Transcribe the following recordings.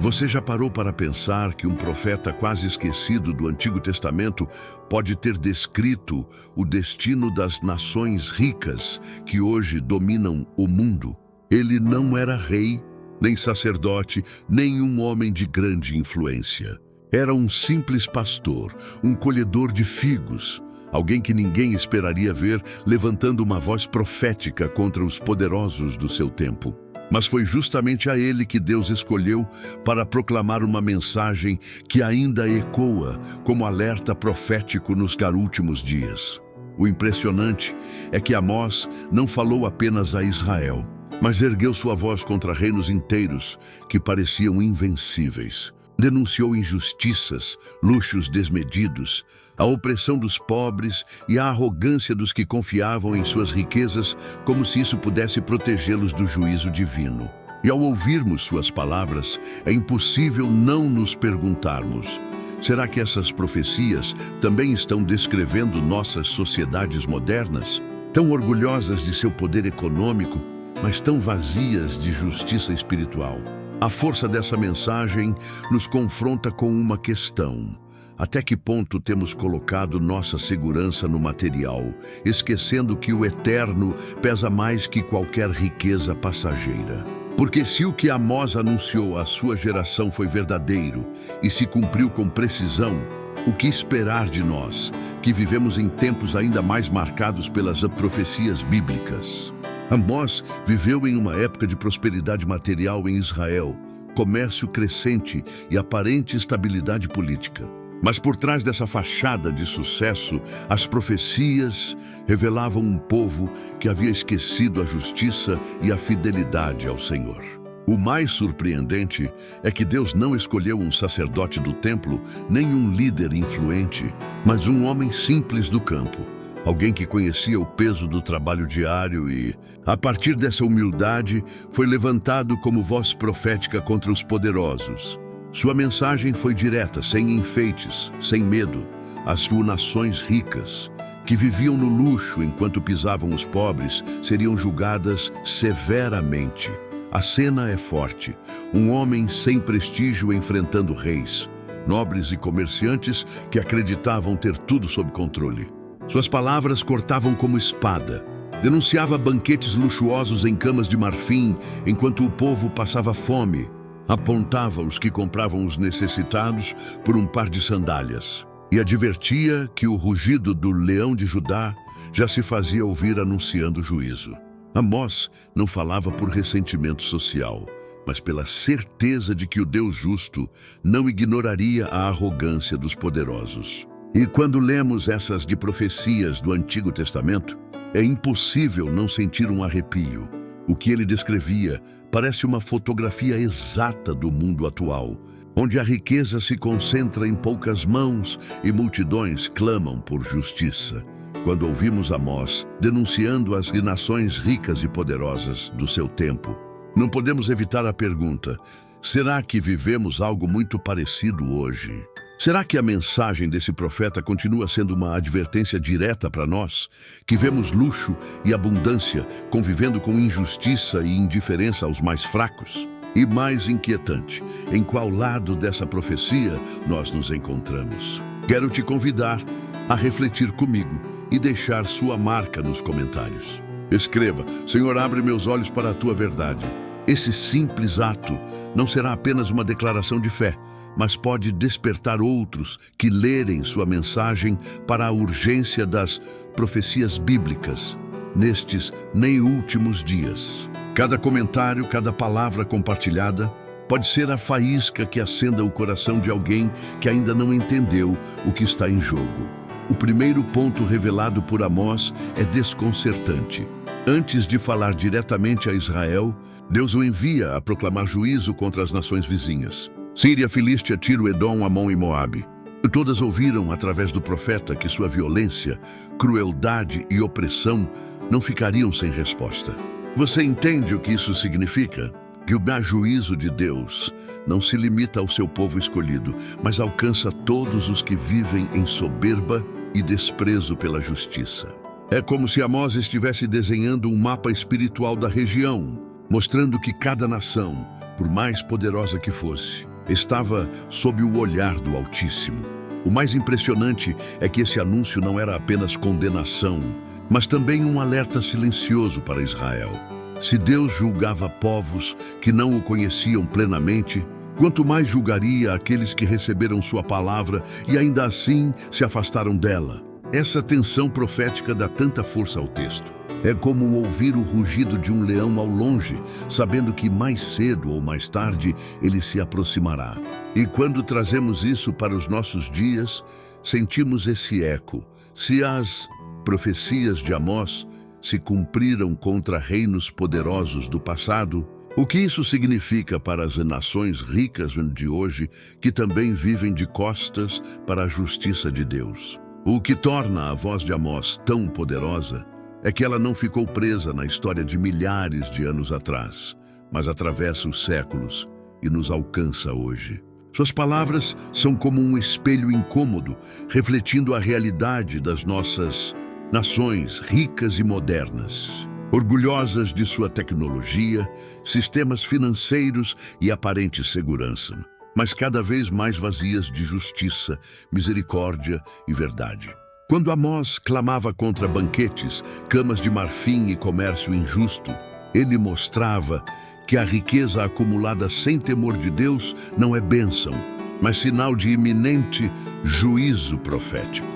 Você já parou para pensar que um profeta quase esquecido do Antigo Testamento pode ter descrito o destino das nações ricas que hoje dominam o mundo? Ele não era rei, nem sacerdote, nem um homem de grande influência. Era um simples pastor, um colhedor de figos, alguém que ninguém esperaria ver levantando uma voz profética contra os poderosos do seu tempo. Mas foi justamente a ele que Deus escolheu para proclamar uma mensagem que ainda ecoa como alerta profético nos últimos dias. O impressionante é que Amós não falou apenas a Israel, mas ergueu sua voz contra reinos inteiros que pareciam invencíveis. Denunciou injustiças, luxos desmedidos, a opressão dos pobres e a arrogância dos que confiavam em suas riquezas como se isso pudesse protegê-los do juízo divino. E ao ouvirmos suas palavras, é impossível não nos perguntarmos: será que essas profecias também estão descrevendo nossas sociedades modernas, tão orgulhosas de seu poder econômico, mas tão vazias de justiça espiritual? A força dessa mensagem nos confronta com uma questão: até que ponto temos colocado nossa segurança no material, esquecendo que o eterno pesa mais que qualquer riqueza passageira? Porque se o que Amós anunciou à sua geração foi verdadeiro e se cumpriu com precisão, o que esperar de nós, que vivemos em tempos ainda mais marcados pelas profecias bíblicas? Amós viveu em uma época de prosperidade material em Israel, comércio crescente e aparente estabilidade política. Mas por trás dessa fachada de sucesso, as profecias revelavam um povo que havia esquecido a justiça e a fidelidade ao Senhor. O mais surpreendente é que Deus não escolheu um sacerdote do templo, nem um líder influente, mas um homem simples do campo. Alguém que conhecia o peso do trabalho diário e, a partir dessa humildade, foi levantado como voz profética contra os poderosos. Sua mensagem foi direta, sem enfeites, sem medo, às nações ricas, que viviam no luxo enquanto pisavam os pobres, seriam julgadas severamente. A cena é forte: um homem sem prestígio enfrentando reis, nobres e comerciantes que acreditavam ter tudo sob controle. Suas palavras cortavam como espada. Denunciava banquetes luxuosos em camas de marfim, enquanto o povo passava fome. Apontava os que compravam os necessitados por um par de sandálias. E advertia que o rugido do leão de Judá já se fazia ouvir anunciando juízo. Amós não falava por ressentimento social, mas pela certeza de que o Deus justo não ignoraria a arrogância dos poderosos. E quando lemos essas de profecias do Antigo Testamento, é impossível não sentir um arrepio. O que ele descrevia parece uma fotografia exata do mundo atual, onde a riqueza se concentra em poucas mãos e multidões clamam por justiça. Quando ouvimos Amós denunciando as nações ricas e poderosas do seu tempo, não podemos evitar a pergunta: será que vivemos algo muito parecido hoje? Será que a mensagem desse profeta continua sendo uma advertência direta para nós, que vemos luxo e abundância convivendo com injustiça e indiferença aos mais fracos? E mais inquietante, em qual lado dessa profecia nós nos encontramos? Quero te convidar a refletir comigo e deixar sua marca nos comentários. Escreva: Senhor, abre meus olhos para a tua verdade. Esse simples ato não será apenas uma declaração de fé, mas pode despertar outros que lerem sua mensagem para a urgência das profecias bíblicas nestes nem últimos dias. Cada comentário, cada palavra compartilhada pode ser a faísca que acenda o coração de alguém que ainda não entendeu o que está em jogo. O primeiro ponto revelado por Amós é desconcertante. Antes de falar diretamente a Israel, Deus o envia a proclamar juízo contra as nações vizinhas: Síria, Filístia, Tiro, Edom, Amon e Moabe. Todas ouviram através do profeta que sua violência, crueldade e opressão não ficariam sem resposta. Você entende o que isso significa? Que o juízo de Deus não se limita ao seu povo escolhido, mas alcança todos os que vivem em soberba e desprezo pela justiça. É como se Amós estivesse desenhando um mapa espiritual da região, mostrando que cada nação, por mais poderosa que fosse, estava sob o olhar do Altíssimo. O mais impressionante é que esse anúncio não era apenas condenação, mas também um alerta silencioso para Israel. Se Deus julgava povos que não o conheciam plenamente, quanto mais julgaria aqueles que receberam sua palavra e ainda assim se afastaram dela. Essa tensão profética dá tanta força ao texto. É como ouvir o rugido de um leão ao longe, sabendo que mais cedo ou mais tarde ele se aproximará. E quando trazemos isso para os nossos dias, sentimos esse eco. Se as profecias de Amós se cumpriram contra reinos poderosos do passado, o que isso significa para as nações ricas de hoje, que também vivem de costas para a justiça de Deus? O que torna a voz de Amós tão poderosa é que ela não ficou presa na história de milhares de anos atrás, mas atravessa os séculos e nos alcança hoje. Suas palavras são como um espelho incômodo, refletindo a realidade das nossas nações ricas e modernas, orgulhosas de sua tecnologia, sistemas financeiros e aparente segurança, mas cada vez mais vazias de justiça, misericórdia e verdade. Quando Amós clamava contra banquetes, camas de marfim e comércio injusto, ele mostrava que a riqueza acumulada sem temor de Deus não é bênção, mas sinal de iminente juízo profético.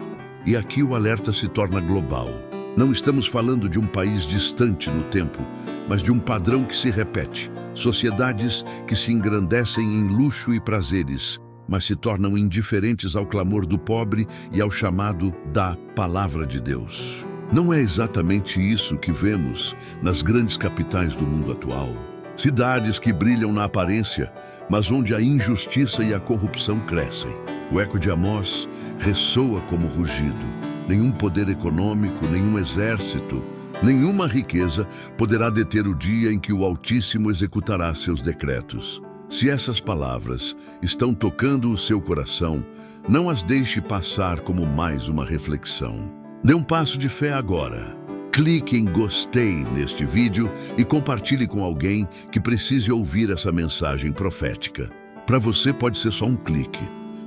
E aqui o alerta se torna global. Não estamos falando de um país distante no tempo, mas de um padrão que se repete. Sociedades que se engrandecem em luxo e prazeres, mas se tornam indiferentes ao clamor do pobre e ao chamado da palavra de Deus. Não é exatamente isso que vemos nas grandes capitais do mundo atual. Cidades que brilham na aparência, mas onde a injustiça e a corrupção crescem. O eco de Amós ressoa como rugido. Nenhum poder econômico, nenhum exército, nenhuma riqueza poderá deter o dia em que o Altíssimo executará seus decretos. Se essas palavras estão tocando o seu coração, não as deixe passar como mais uma reflexão. Dê um passo de fé agora. Clique em gostei neste vídeo e compartilhe com alguém que precise ouvir essa mensagem profética. Para você pode ser só um clique,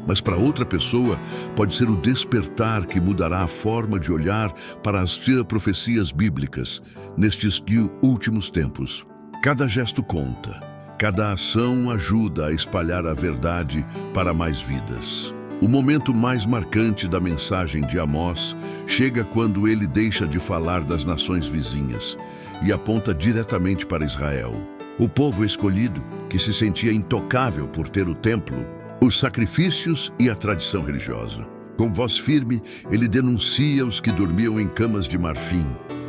mas para outra pessoa pode ser o despertar que mudará a forma de olhar para as profecias bíblicas nestes últimos tempos. Cada gesto conta. Cada ação ajuda a espalhar a verdade para mais vidas. O momento mais marcante da mensagem de Amós chega quando ele deixa de falar das nações vizinhas e aponta diretamente para Israel. O povo escolhido, que se sentia intocável por ter o templo, os sacrifícios e a tradição religiosa. Com voz firme, ele denuncia os que dormiam em camas de marfim,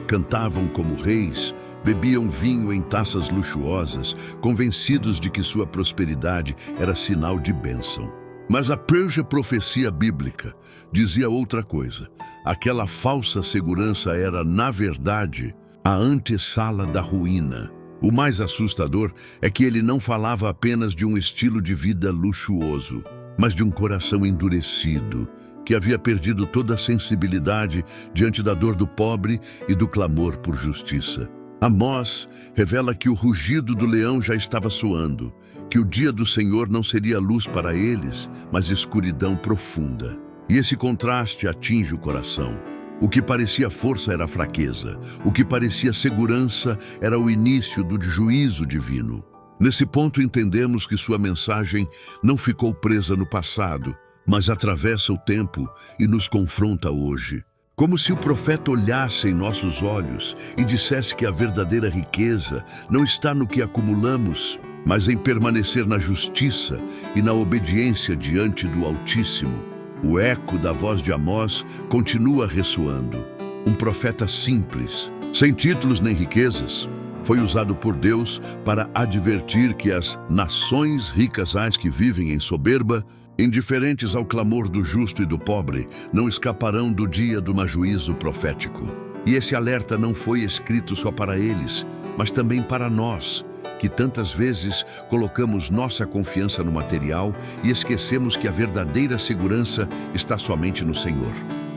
cantavam como reis, bebiam vinho em taças luxuosas, convencidos de que sua prosperidade era sinal de bênção. Mas a profecia bíblica dizia outra coisa. Aquela falsa segurança era, na verdade, a antessala da ruína. O mais assustador é que ele não falava apenas de um estilo de vida luxuoso, mas de um coração endurecido, que havia perdido toda a sensibilidade diante da dor do pobre e do clamor por justiça. Amós revela que o rugido do leão já estava soando, que o dia do Senhor não seria luz para eles, mas escuridão profunda. E esse contraste atinge o coração. O que parecia força era fraqueza, o que parecia segurança era o início do juízo divino. Nesse ponto entendemos que sua mensagem não ficou presa no passado, mas atravessa o tempo e nos confronta hoje. Como se o profeta olhasse em nossos olhos e dissesse que a verdadeira riqueza não está no que acumulamos, mas em permanecer na justiça e na obediência diante do Altíssimo. O eco da voz de Amós continua ressoando. Um profeta simples, sem títulos nem riquezas, foi usado por Deus para advertir que as nações ricas que vivem em soberba, indiferentes ao clamor do justo e do pobre, não escaparão do dia do juízo profético. E esse alerta não foi escrito só para eles, mas também para nós, que tantas vezes colocamos nossa confiança no material e esquecemos que a verdadeira segurança está somente no Senhor.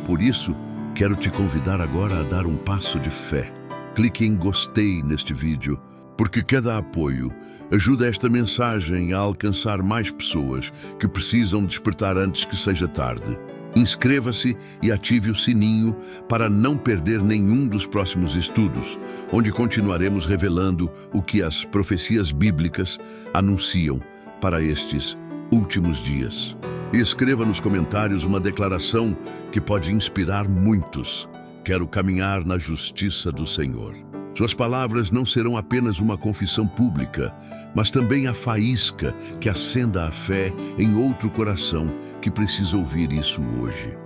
Por isso, quero te convidar agora a dar um passo de fé. Clique em gostei neste vídeo porque cada apoio ajuda esta mensagem a alcançar mais pessoas que precisam despertar antes que seja tarde. Inscreva-se e ative o sininho para não perder nenhum dos próximos estudos, onde continuaremos revelando o que as profecias bíblicas anunciam para estes últimos dias. E escreva nos comentários uma declaração que pode inspirar muitos. Quero caminhar na justiça do Senhor. Suas palavras não serão apenas uma confissão pública, mas também a faísca que acenda a fé em outro coração que precisa ouvir isso hoje.